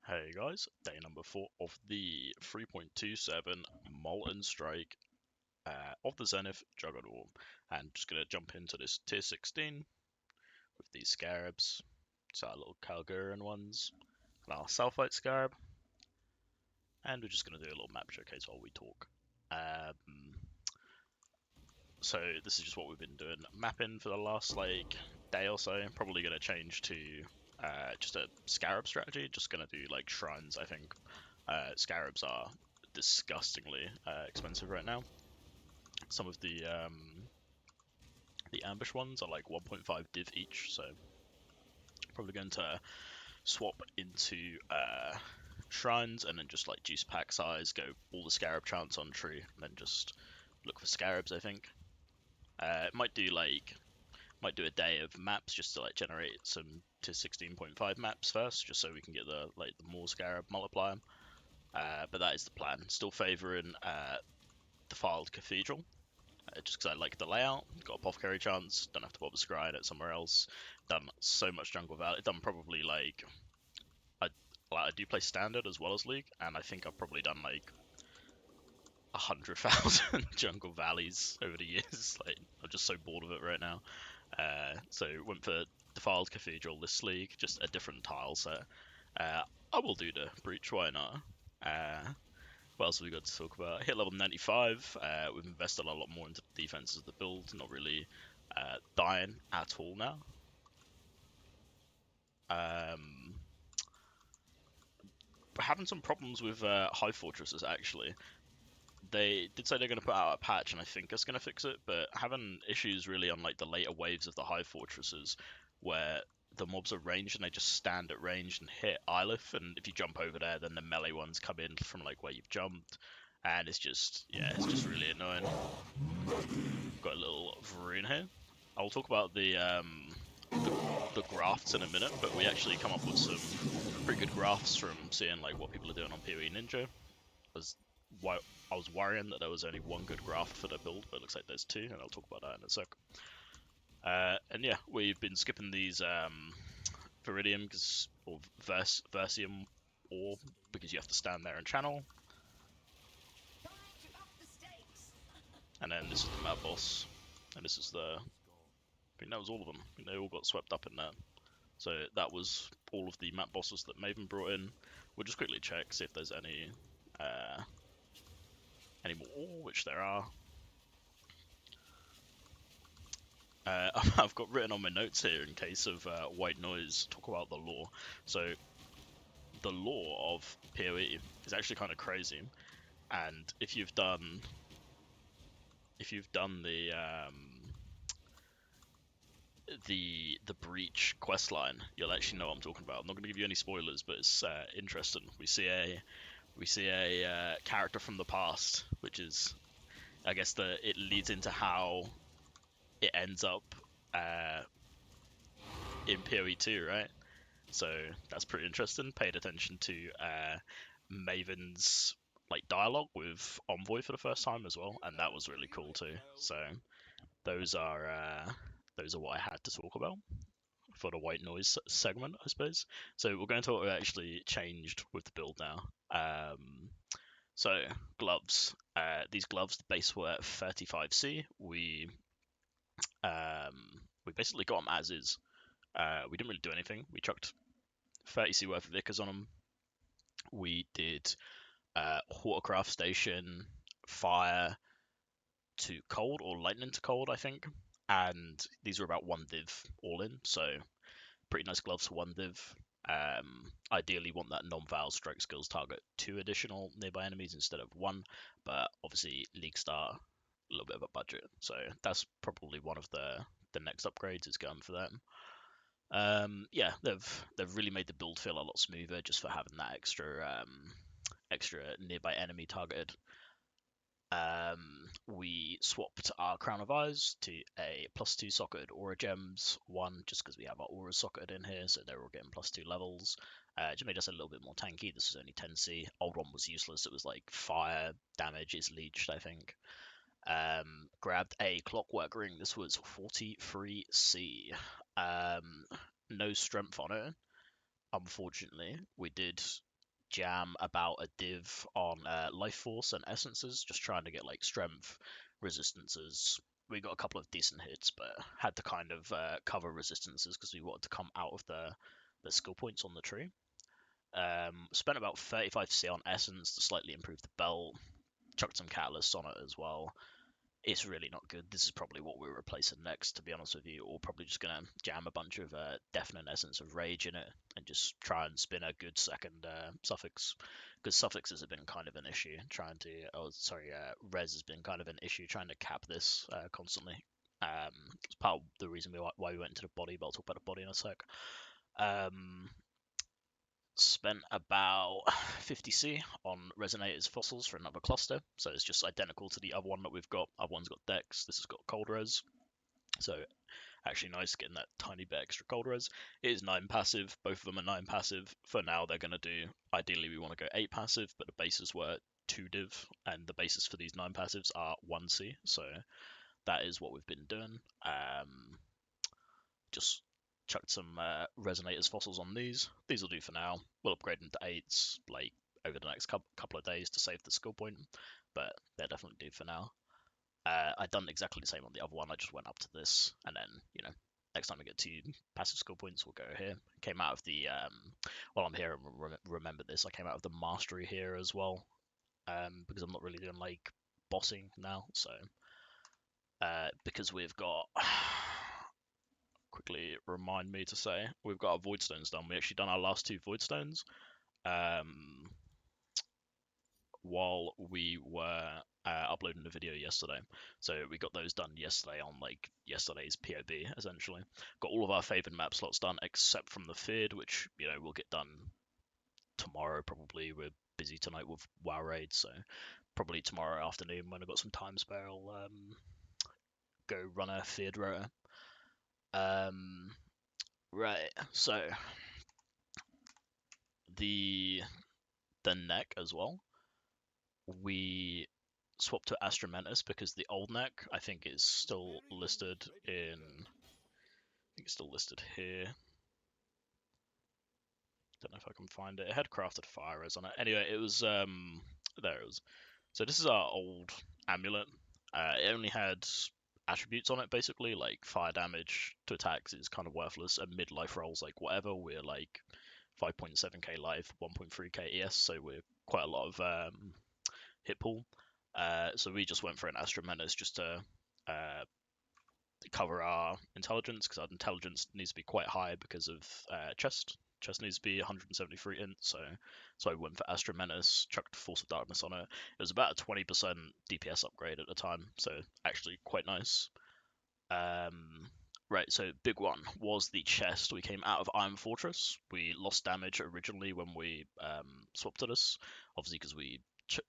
Hey guys, day number 4 of the 3.27 Molten Strike of the Zenith Juggernaut, and just gonna jump into this tier 16 with these scarabs. So our little Calgarian ones, and our Sulphite scarab, and we're just gonna do a little map showcase while we talk. So this is just what we've been doing mapping for the last day or so. Probably gonna change to just a scarab strategy. Just gonna do like shrines, I think. Scarabs are disgustingly expensive right now. Some of the ambush ones are like 1.5 div each, so probably going to swap into shrines and then just like juice pack size, go all the scarab chants on tree, and then just look for scarabs. I think might do a day of maps just to like generate some to 16.5 maps first, just so we can get the more scarab multiplier. But that is the plan. Still favouring Defiled Cathedral, just because I like the layout. Got apothecary chance. Don't have to bother scrying it somewhere else. Done so much Jungle Valley. Done probably I do play standard as well as league, and I think I've probably done like 100,000 Jungle Valleys over the years. I'm just so bored of it right now. So went for Defiled Cathedral this league, just a different tile set. I will do the Breach, why not? What else have we got to talk about? Hit level 95. We've invested a lot more into the defenses of the build, not really dying at all now. We're having some problems with high fortresses actually. They did say they're going to put out a patch, and I think it's going to fix it, but having issues really on like the later waves of the high fortresses, where the mobs are ranged and they just stand at range and hit Ilith, and if you jump over there, then the melee ones come in from like where you've jumped, and it's just really annoying. Got a little Varun here. I'll talk about the grafts in a minute, but we actually come up with some pretty good grafts from seeing like what people are doing on PoE Ninja. I was worrying that there was only one good graft for the build, but it looks like there's two, and I'll talk about that in a sec. And yeah, we've been skipping these Viridium or Versium ore because you have to stand there and channel. And then this is the map boss, and this is the. I think that was all of them. I think they all got swept up in that. So that was all of the map bosses that Maven brought in. We'll just quickly check, see if there's any more, which there are. I've got written on my notes here in case of white noise, talk about the lore. So the lore of PoE is actually kind of crazy, and if you've done the Breach questline, you'll actually know what I'm talking about. I'm not going to give you any spoilers, but it's interesting. We see a character from the past, which is, I guess, it leads into how it ends up in PoE 2, right? So that's pretty interesting. Paid attention to Maven's dialogue with Envoy for the first time as well, and that was really cool too. So those are what I had to talk about for the white noise segment, I suppose. So we're going to what we actually changed with the build now. So gloves. These gloves, the base were 35C. We basically got them as is. We didn't really do anything. We chucked 30C worth of Vickers on them. We did watercraft station, fire to cold, or lightning to cold, I think. And these were about 1 div all in, so pretty nice gloves for 1 div. Ideally want that non-val strike skills target 2 additional nearby enemies instead of 1, but obviously League Star, a little bit of a budget, so that's probably one of the next upgrades is going for them. Yeah, they've really made the build feel a lot smoother just for having that extra nearby enemy targeted. We swapped our Crown of Eyes to a +2 socketed Aura Gems 1, just because we have our Auras socketed in here, so they're all getting +2 levels. Just made us a little bit more tanky. This was only 10C. Old one was useless. It was like fire damage is leeched, I think. Grabbed a Clockwork Ring. This was 43C. No strength on it, unfortunately. We did jam about a div on life force and essences, just trying to get like strength, resistances. We got a couple of decent hits, but had to kind of cover resistances because we wanted to come out of the skill points on the tree. Spent about 35c on essence to slightly improve the belt. Chucked some catalysts on it as well. It's really not good. This is probably what we're replacing next, to be honest with you. Or probably just gonna jam a bunch of deafening essence of rage in it and just try and spin a good second suffix, because suffixes have been kind of an issue. Res has been kind of an issue trying to cap this constantly. It's part of the reason why we went into the body, but I'll talk about the body in a sec. Spent about 50c on Resonators Fossils for another cluster, so it's just identical to the other one that we've got. Other one's got Dex, this has got Cold Res, so actually nice getting that tiny bit extra Cold Res. It is 9 passive, both of them are 9 passive. For now they're going to do, ideally we want to go 8 passive, but the bases were 2 div, and the bases for these 9 passives are 1c, so that is what we've been doing. Just chucked some Resonators Fossils on these. These will do for now. We'll upgrade them to 8s like over the next couple of days to save the skill point, but they'll definitely do for now. I'd done exactly the same on the other one. I just went up to this, and then, you know, next time we get 2 passive skill points, we'll go here. Came out of the, while I'm here, remember this, I came out of the Mastery here as well, because I'm not really doing, like, bossing now, so, because we've got, quickly remind me to say, we've got our voidstones done. We actually done our last 2 voidstones while we were uploading the video yesterday. So we got those done yesterday on like yesterday's POB essentially. Got all of our favored map slots done except from the feared, which, you know, we'll get done tomorrow probably. We're busy tonight with WoW Raid, so probably tomorrow afternoon when I've got some time spare, I'll go run a feared rota. Right, so the neck as well, we swapped to Astramentus because the old neck I think is still listed in, I think it's still listed here. Don't know if I can find it. It had crafted fire res on it. Anyway, it was there it was. So this is our old amulet. It only had attributes on it basically, like fire damage to attacks is kind of worthless, and mid-life rolls like whatever. We're like 5.7k life, 1.3k ES, so we're quite a lot of hit pool. So we just went for an Astramentus just to cover our intelligence, because our intelligence needs to be quite high because of chest. Chest needs to be 173 int, so I went for Astramentus, chucked Force of Darkness on it. It was about a 20% DPS upgrade at the time, so actually quite nice. Right, so big one was the chest. We came out of Iron Fortress. We lost damage originally when we swapped to this, obviously because we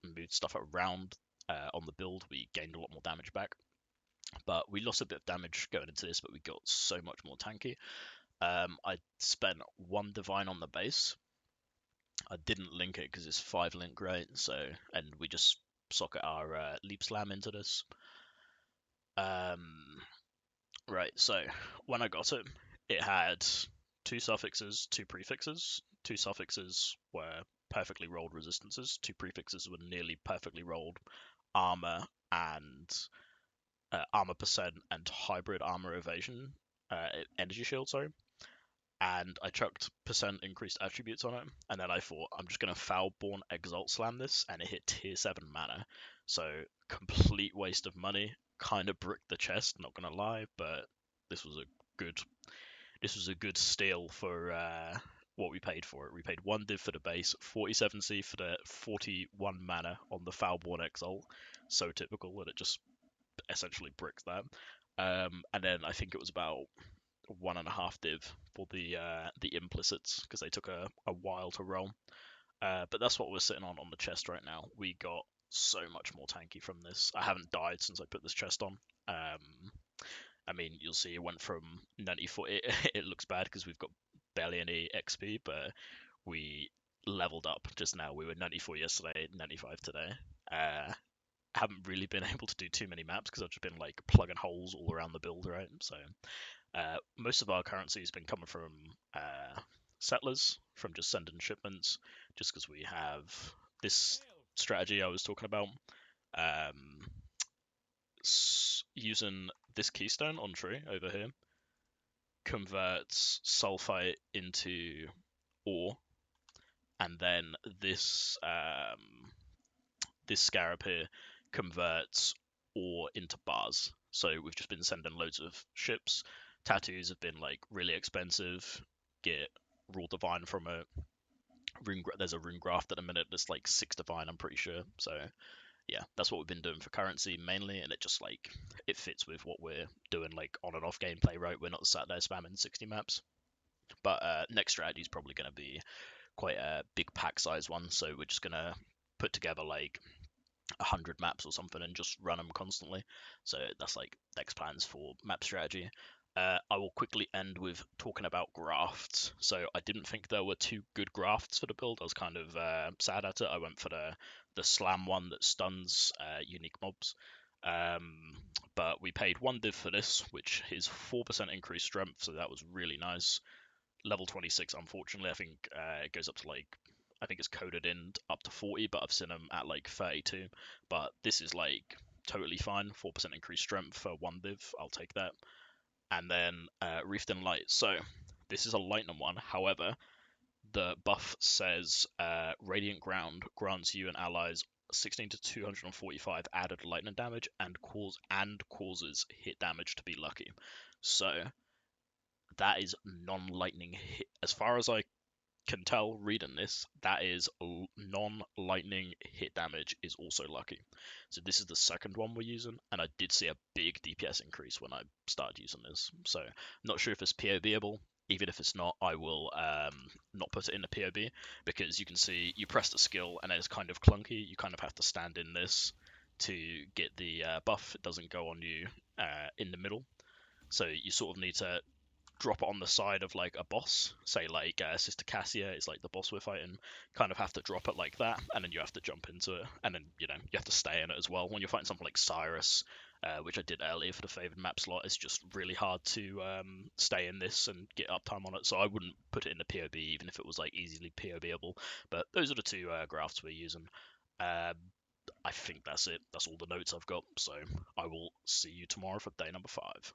moved stuff around on the build. We gained a lot more damage back, but we lost a bit of damage going into this, but we got so much more tanky. I spent 1 divine on the base. I didn't link it because it's 5 link, right? So, and we just socket our leap slam into this. Right, so when I got it, it had 2 suffixes, 2 prefixes. 2 suffixes were perfectly rolled resistances, 2 prefixes were nearly perfectly rolled armor and armor percent and hybrid armor evasion, energy shield, sorry. And I chucked percent increased attributes on it, and then I thought I'm just gonna Foulborn Exalt Slam this, and it hit tier 7 mana. So complete waste of money. Kind of bricked the chest, not gonna lie, but this was a good steal for what we paid for it. We paid 1 div for the base, 47c for the 41 mana on the Foulborn Exalt. So typical that it just essentially bricks that. And then I think it was about 1.5 div for the implicits, because they took a while to roll. But that's what we're sitting on the chest right now. We got so much more tanky from this. I haven't died since I put this chest on. I mean, you'll see it went from 94. It looks bad because we've got barely any XP, but we leveled up just now. We were 94 yesterday, 95 today. Haven't really been able to do too many maps because I've just been like plugging holes all around the build, right? So most of our currency has been coming from settlers from just sending shipments, just because we have this strategy I was talking about. Um, Using this keystone on tree over here converts sulfite into ore, and then this scarab here converts ore into bars. So we've just been sending loads of ships. Tattoos have been like really expensive. Get raw divine from it. There's a rune graft at the minute that's like 6 divine, I'm pretty sure. So yeah, that's what we've been doing for currency mainly, and it just like it fits with what we're doing like on and off gameplay, right? We're not sat there spamming 60 maps. But next strategy is probably going to be quite a big pack size one, so we're just gonna put together like 100 maps or something and just run them constantly. So that's like next plans for map strategy. I will quickly end with talking about grafts. So I didn't think there were 2 good grafts for the build. I was kind of sad at it. I went for the slam one that stuns unique mobs. But we paid 1 div for this, which is 4% increased strength, so that was really nice. Level 26, unfortunately, I think it goes up to like, I think it's coded in up to 40, but I've seen them at like 32. But this is like totally fine. 4% increased strength for 1 div, I'll take that. And then Reefed in Light. So this is a lightning one. However, the buff says Radiant Ground grants you and allies 16 to 245 added lightning damage and causes hit damage to be lucky. So that is non-lightning hit. As far as I can tell reading this, that is non-lightning hit damage is also lucky. So this is the second one we're using, and I did see a big DPS increase when I started using this. So I'm not sure if it's POBable. Even if it's not, I will not put it in the POB, because you can see you press the skill and it's kind of clunky. You kind of have to stand in this to get the buff. It doesn't go on you in the middle. So you sort of need to drop it on the side of like a boss, say like Sister Cassia is like the boss we're fighting, kind of have to drop it like that, and then you have to jump into it, and then you have to stay in it as well. When you're fighting something like Cyrus, which I did earlier for the favored map slot, it's just really hard to stay in this and get uptime on it. So I wouldn't put it in the POB even if it was like easily POBable. But those are the 2 grafts we're using. I think that's it. That's all the notes I've got. So I will see you tomorrow for day number 5.